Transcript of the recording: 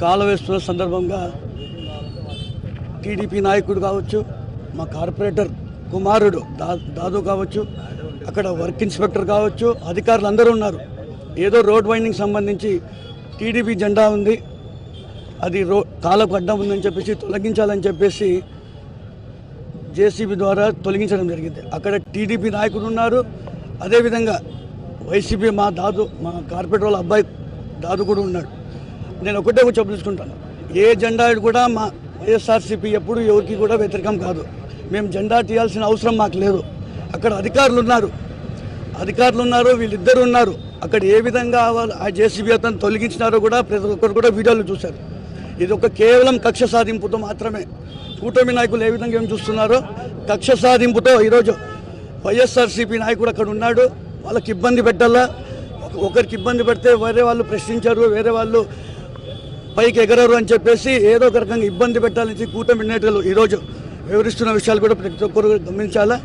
కాలవేస్తున్న సందర్భంగా టీడీపీ నాయకుడు కావచ్చు, మా కార్పొరేటర్ కుమారుడు దాదు కావచ్చు, అక్కడ వర్క్ ఇన్స్పెక్టర్ కావచ్చు, అధికారులు అందరూ ఉన్నారు. ఏదో రోడ్ వైండింగ్ సంబంధించి టీడీపీ జెండా ఉంది, అది కాలకు అడ్డం ఉందని చెప్పేసి తొలగించాలని చెప్పేసి జేసీబీ ద్వారా తొలగించడం జరిగింది. అక్కడ టీడీపీ నాయకుడు ఉన్నారు, అదేవిధంగా వైసీపీ మా కార్పొరేటర్ వాళ్ళ అబ్బాయి దాదు కూడా ఉన్నాడు. నేను ఒకటే చెప్పదలుచుకుంటాను, ఏ జెండా కూడా మా వైఎస్ఆర్సీపీ ఎప్పుడు ఎవరికి కూడా వ్యతిరేకం కాదు. మేము జెండా తీయాల్సిన అవసరం మాకు లేదు. అక్కడ అధికారులు ఉన్నారు, వీళ్ళిద్దరు ఉన్నారు. అక్కడ ఏ విధంగా ఆ జేసీబీ అతను తొలగించినారో కూడా ప్రతి ఒక్కరు కూడా వీడియోలు చూశారు. ఇది ఒక కేవలం కక్ష సాధింపుతో మాత్రమే. కూటమి నాయకులు ఏ విధంగా ఏం చూస్తున్నారో కక్ష సాధింపుతో ఈరోజు వైఎస్ఆర్సీపీ నాయకుడు అక్కడ ఉన్నాడు. వాళ్ళకి ఇబ్బంది పెట్టాలా, ఒకరికి ఇబ్బంది పెడితే వేరే వాళ్ళు ప్రశ్నించారు, వేరే వాళ్ళు పైకి ఎగరరు అని చెప్పేసి ఏదో ఒక రకంగా ఇబ్బంది పెట్టాలని కూటమి నేతలు ఈరోజు వివరిస్తున్న విషయాలు కూడా ప్రతి ఒక్కరు గమనించాలా.